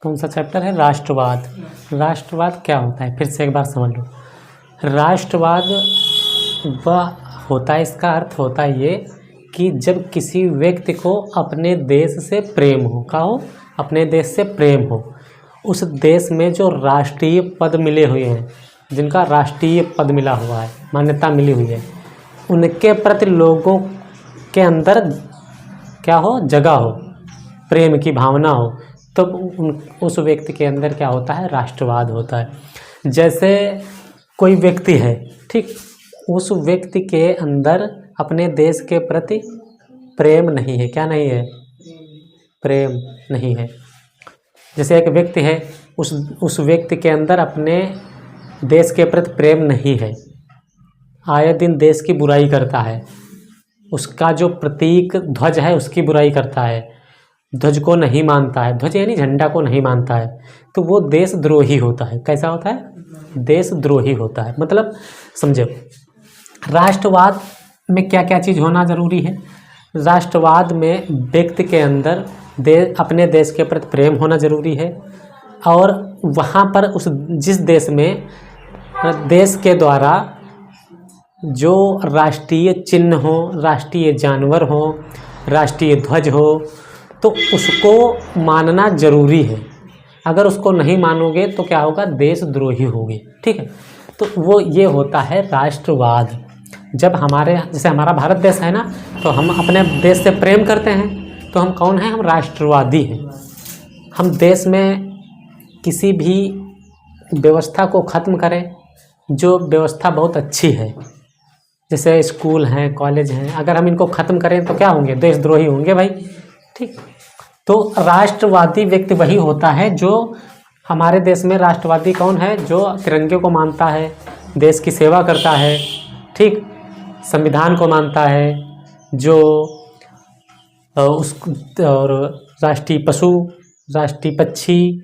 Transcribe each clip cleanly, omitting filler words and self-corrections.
कौन सा चैप्टर है? राष्ट्रवाद। राष्ट्रवाद क्या होता है, फिर से एक बार समझ लो। राष्ट्रवाद वह होता है, इसका अर्थ होता है ये कि जब किसी व्यक्ति को अपने देश से प्रेम हो, का हो, अपने देश से प्रेम हो, उस देश में जो राष्ट्रीय पद मिले हुए हैं, जिनका राष्ट्रीय पद मिला हुआ है, मान्यता मिली हुई है, उनके प्रति लोगों के अंदर क्या हो, जगह हो, प्रेम की भावना हो, तो उस व्यक्ति के अंदर क्या होता है, राष्ट्रवाद होता है। जैसे कोई व्यक्ति है, ठीक, उस व्यक्ति के अंदर अपने देश के प्रति प्रेम नहीं है, क्या नहीं है, प्रेम नहीं है। जैसे एक व्यक्ति है, उस व्यक्ति के अंदर अपने देश के प्रति प्रेम नहीं है, आए दिन देश की बुराई करता है, उसका जो प्रतीक ध्वज है उसकी बुराई करता है, ध्वज को नहीं मानता है, ध्वज यानी झंडा को नहीं मानता है, तो वो देशद्रोही होता है। कैसा होता है? देशद्रोही होता है। मतलब समझो, राष्ट्रवाद में क्या क्या चीज़ होना ज़रूरी है। राष्ट्रवाद में व्यक्ति के अंदर अपने देश के प्रति प्रेम होना ज़रूरी है, और वहाँ पर जिस देश में देश के द्वारा जो राष्ट्रीय चिन्ह हो, राष्ट्रीय जानवर हो, राष्ट्रीय ध्वज हो, तो उसको मानना ज़रूरी है। अगर उसको नहीं मानोगे तो क्या होगा, देशद्रोही होगे। ठीक है, तो वो ये होता है राष्ट्रवाद। जब जैसे हमारा भारत देश है ना, तो हम अपने देश से प्रेम करते हैं, तो हम कौन हैं, हम राष्ट्रवादी हैं। हम देश में किसी भी व्यवस्था को ख़त्म करें जो व्यवस्था बहुत अच्छी है, जैसे स्कूल हैं, कॉलेज हैं, अगर हम इनको ख़त्म करें तो क्या होंगे, देशद्रोही होंगे भाई। ठीक, तो राष्ट्रवादी व्यक्ति वही होता है जो हमारे देश में राष्ट्रवादी कौन है, जो तिरंगे को मानता है, देश की सेवा करता है, ठीक, संविधान को मानता है, जो और राष्ट्रीय पशु, राष्ट्रीय पक्षी,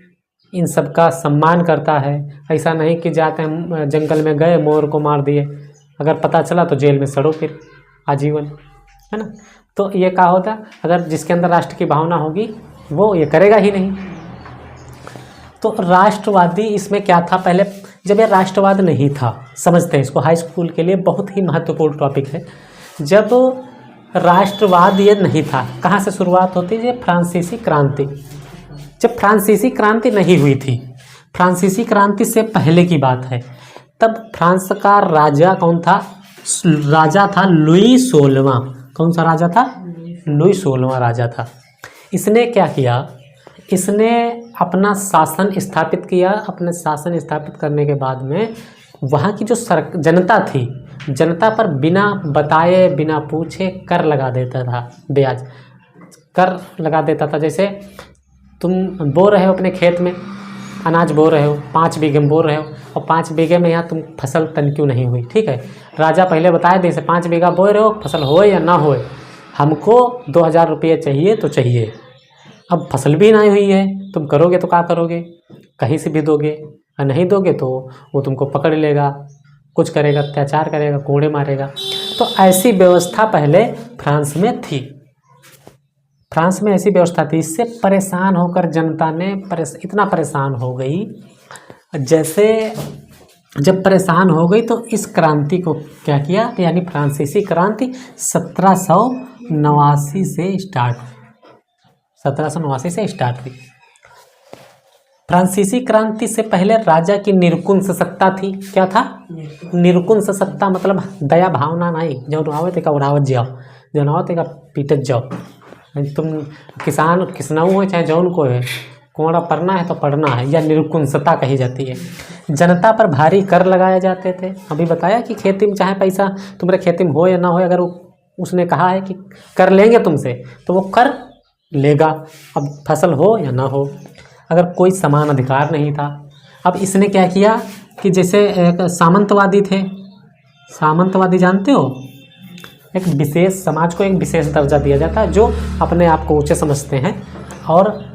इन सब का सम्मान करता है। ऐसा नहीं कि जाते हम जंगल में गए, मोर को मार दिए, अगर पता चला तो जेल में सड़ो फिर आजीवन, है ना। तो ये क्या होता, अगर जिसके अंदर राष्ट्र की भावना होगी वो ये करेगा ही नहीं। तो राष्ट्रवादी इसमें क्या था, पहले जब ये राष्ट्रवाद नहीं था, समझते हैं इसको, हाई स्कूल के लिए बहुत ही महत्वपूर्ण टॉपिक है। जब राष्ट्रवाद ये नहीं था, कहाँ से शुरुआत होती है, फ्रांसीसी क्रांति। जब फ्रांसीसी क्रांति नहीं हुई थी, फ्रांसीसी क्रांति से पहले की बात है, तब फ्रांस का राजा कौन था, राजा था लुई 16वां। कौन सा राजा था, लुई 16वां राजा था। इसने क्या किया, इसने अपना शासन स्थापित किया। अपने शासन स्थापित करने के बाद में वहाँ की जो जनता थी, जनता पर बिना बताए बिना पूछे कर लगा देता था, ब्याज कर लगा देता था। जैसे तुम बो रहे हो अपने खेत में, अनाज बो रहे हो, 5 बीघे में बो रहे हो, और 5 बीघे में यहाँ तुम फसल तन क्यों नहीं हुई, ठीक है, राजा पहले बताए दे, 5 बीघा बो रहे हो, फसल होए या ना होए, हमको 2000 रुपये चाहिए तो चाहिए। अब फसल भी नहीं हुई है, तुम करोगे तो क्या करोगे, कहीं से भी दोगे, और नहीं दोगे तो वो तुमको पकड़ लेगा, कुछ करेगा, अत्याचार करेगा, कोड़े मारेगा। तो ऐसी व्यवस्था पहले फ्रांस में थी, फ्रांस में ऐसी व्यवस्था थी। इससे परेशान होकर जनता ने इतना परेशान हो गई, जैसे जब परेशान हो गई तो इस क्रांति को क्या किया, यानी फ्रांसीसी क्रांति 1789 से स्टार्ट हुई। फ्रांसीसी क्रांति से पहले राजा की निरकुंश सत्ता थी। क्या था, निरकुंश सत्ता, मतलब दया भावना नहीं, जो आवत का उड़ावत जाओ, जो आवत का पीटत जाओ। तुम किसान किसनाऊ हो चाहे जौन को है, कोड़ा पढ़ना है तो पढ़ना है, या निरकुंशता कही जाती है। जनता पर भारी कर लगाए जाते थे। अभी बताया कि खेती में चाहे पैसा तुम्हारे खेती में हो या ना हो, अगर उसने कहा है कि कर लेंगे तुमसे तो वो कर लेगा, अब फसल हो या ना हो, अगर कोई समान अधिकार नहीं था। अब इसने क्या किया कि जैसे एक सामंतवादी थे, सामंतवादी जानते हो, एक विशेष समाज को एक विशेष दर्जा दिया जाता है, जो अपने आप को ऊंचे समझते हैं, और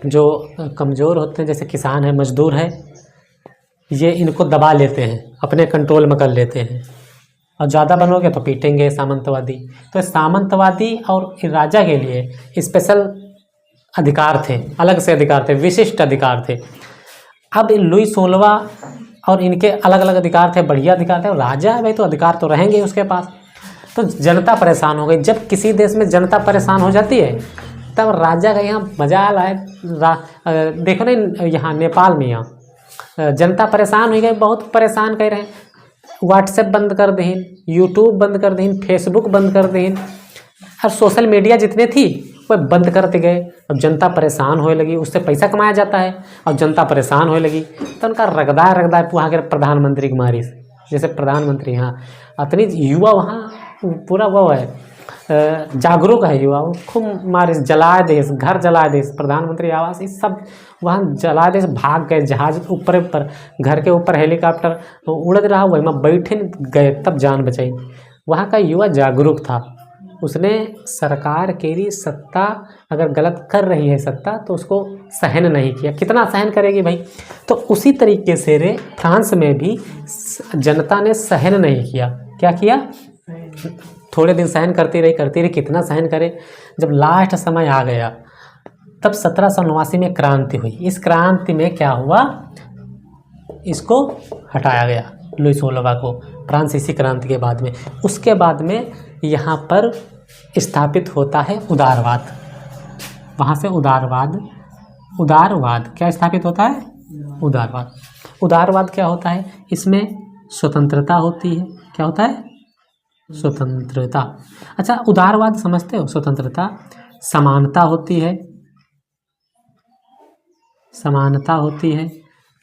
जो कमज़ोर होते हैं, जैसे किसान है, मजदूर है, ये इनको दबा लेते हैं, अपने कंट्रोल में कर लेते हैं, और ज़्यादा बनोगे तो पीटेंगे, सामंतवादी। तो सामंतवादी और राजा के लिए स्पेशल अधिकार थे, अलग से अधिकार थे, विशिष्ट अधिकार थे। अब लुई 16वां और इनके अलग अलग अधिकार थे, बढ़िया अधिकार थे। राजा है भाई तो अधिकार तो रहेंगे उसके पास। तो जनता परेशान हो गई। जब किसी देश में जनता परेशान हो जाती है तब राजा का यहाँ मजाल आए। देखो ना यहाँ नेपाल में, यहाँ जनता परेशान हो गई, बहुत परेशान कर रहे हैं। व्हाट्सएप बंद कर दीन, यूट्यूब बंद कर दीन, फेसबुक बंद कर दीन, और सोशल मीडिया जितने थी वह बंद करते गए। अब जनता परेशान होने लगी, उससे पैसा कमाया जाता है, और जनता परेशान होने लगी तो उनका रगदा वहाँ के प्रधानमंत्री की मारी। जैसे प्रधानमंत्री यहाँ इतनी युवा वहाँ पूरा वो है, जागरूक है युवा, वो खूब मारे, जलाए देश, घर जलाए देश, प्रधानमंत्री आवास, इस सब वहाँ जलाए देश। भाग गए, जहाज ऊपर घर के ऊपर हेलीकॉप्टर उड़ रहा, वही में बैठे गए, तब जान बचाई। वहाँ का युवा जागरूक था, उसने सरकार केरी सत्ता अगर गलत कर रही है सत्ता तो उसको सहन नहीं किया। कितना सहन करेगी भाई। तो उसी तरीके से फ्रांस में भी जनता ने सहन नहीं किया। क्या किया? थोड़े दिन सहन करती रही, कितना सहन करे। जब लास्ट समय आ गया तब 1789 में क्रांति हुई। इस क्रांति में क्या हुआ, इसको हटाया गया, लुई 16वां को, फ्रांसीसी क्रांति के बाद में। उसके बाद में यहाँ पर स्थापित होता है उदारवाद। वहाँ से उदारवाद क्या स्थापित होता है? उदारवाद क्या होता है? इसमें स्वतंत्रता होती है। क्या होता है? स्वतंत्रता। अच्छा, उदारवाद समझते हो? स्वतंत्रता, समानता होती है,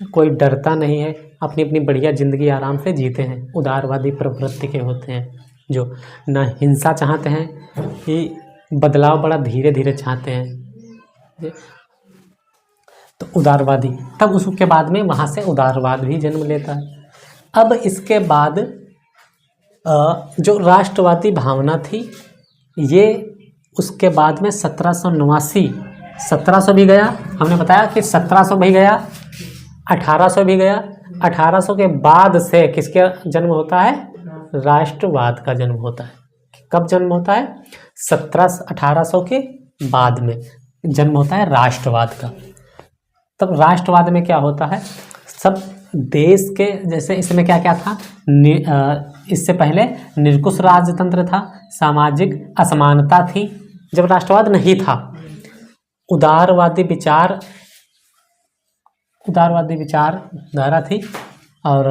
कोई डरता नहीं है, अपनी अपनी बढ़िया ज़िंदगी आराम से जीते हैं। उदारवादी प्रवृत्ति के होते हैं, जो न हिंसा चाहते हैं, कि बदलाव बड़ा धीरे धीरे चाहते हैं, तो उदारवादी। तब उसके बाद में वहाँ से उदारवाद भी जन्म लेता है। अब इसके बाद जो राष्ट्रवादी भावना थी, ये उसके बाद में 1789, 1700 भी गया, हमने बताया कि 1700 भी गया, 1800 भी गया। 1800 के बाद से किसका जन्म होता है? राष्ट्रवाद का जन्म होता है। कब जन्म होता है? 1800 के बाद में जन्म होता है राष्ट्रवाद का। तब राष्ट्रवाद में क्या होता है, सब देश के, जैसे इसमें क्या क्या था, इससे पहले निरंकुश राजतंत्र था, सामाजिक असमानता थी जब राष्ट्रवाद नहीं था, उदारवादी विचारधारा थी, और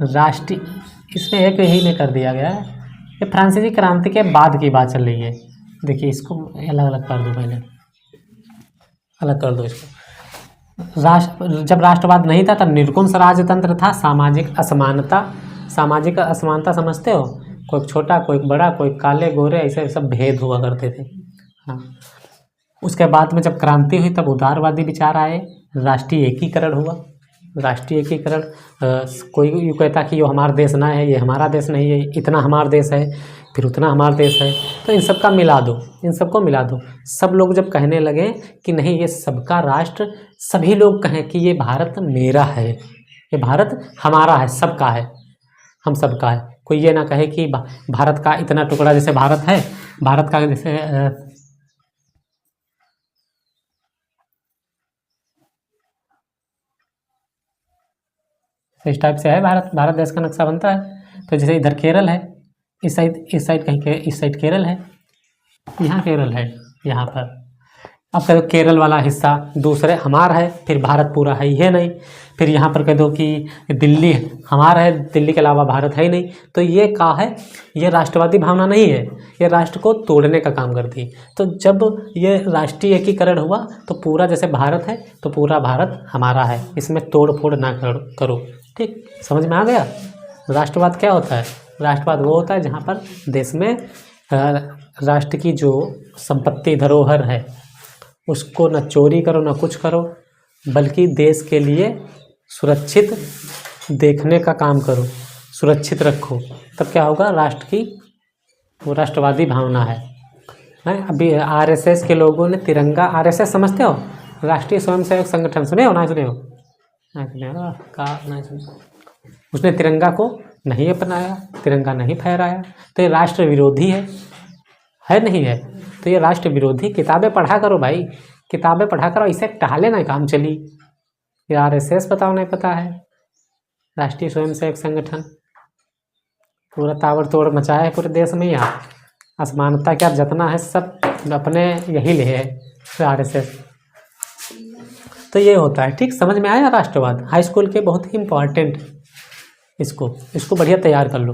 राष्ट्रीय, इसमें एक ही में कर दिया गया है। ये फ्रांसीसी क्रांति के बाद की बात चल रही है। देखिए इसको अलग अलग कर दो, पहले अलग कर दो इसको। जब राष्ट्रवाद नहीं था तब निरंकुश राजतंत्र था, सामाजिक असमानता समझते हो? कोई छोटा, कोई बड़ा, कोई काले गोरे, ऐसे सब भेद हुआ करते थे। हाँ, उसके बाद में जब क्रांति हुई तब उदारवादी विचार आए, राष्ट्रीय एकीकरण हुआ। राष्ट्रीय एकीकरण, कोई यूँ कहता कि ये हमारा देश ना है, ये हमारा देश नहीं है, इतना हमारा देश है, फिर उतना हमारा देश है, तो इन सब का मिला दो, इन सबको मिला दो। सब लोग जब कहने लगे कि नहीं, ये सबका राष्ट्र, सभी लोग कहें कि ये भारत मेरा है, ये भारत हमारा है, सबका है, हम सबका है। कोई ये ना कहे कि भारत का इतना टुकड़ा, जैसे भारत है, भारत का जैसे इस टाइप से है भारत देश का नक्शा बनता है। तो जैसे इधर केरल है, इस साइड कहीं के, इस साइड केरल है, यहाँ केरल है, यहाँ पर। अब कह दो केरल वाला हिस्सा दूसरे हमारा है, फिर भारत पूरा है ही नहीं। फिर यहाँ पर कह दो कि दिल्ली हमारा है, दिल्ली के अलावा भारत है ही नहीं। तो ये क्या है? ये राष्ट्रवादी भावना नहीं है, ये राष्ट्र को तोड़ने का काम करती है। तो जब ये राष्ट्रीय एकीकरण हुआ तो पूरा, जैसे भारत है तो पूरा भारत हमारा है, इसमें तोड़ फोड़ ना करो। ठीक, समझ में आ गया? राष्ट्रवाद क्या होता है? राष्ट्रवाद वो होता है जहाँ पर देश में राष्ट्र की जो संपत्ति धरोहर है उसको न चोरी करो, न कुछ करो, बल्कि देश के लिए सुरक्षित देखने का काम करो, सुरक्षित रखो। तब क्या होगा? राष्ट्र की वो राष्ट्रवादी भावना है। अभी आरएसएस के लोगों ने तिरंगा, आरएसएस समझते हो? राष्ट्रीय स्वयंसेवक संगठन, सुने हो? उसने तिरंगा को नहीं अपनाया, तिरंगा नहीं फहराया, तो ये राष्ट्र विरोधी है नहीं है? तो ये राष्ट्र विरोधी, किताबें पढ़ा करो भाई, किताबें पढ़ा कर ऐसे टहले ना काम चली। RSS बताओ नहीं पता है, राष्ट्रीय स्वयंसेवक संगठन पूरा ताबड़तोड़ मचाया है पूरे देश में। यहाँ असमानता क्या जतना है सब अपने यही ले है RSS। तो ये होता है। ठीक, समझ में आया राष्ट्रवाद हाई स्कूल के, बहुत ही इम्पोर्टेंट। इसको बढ़िया तैयार कर लो।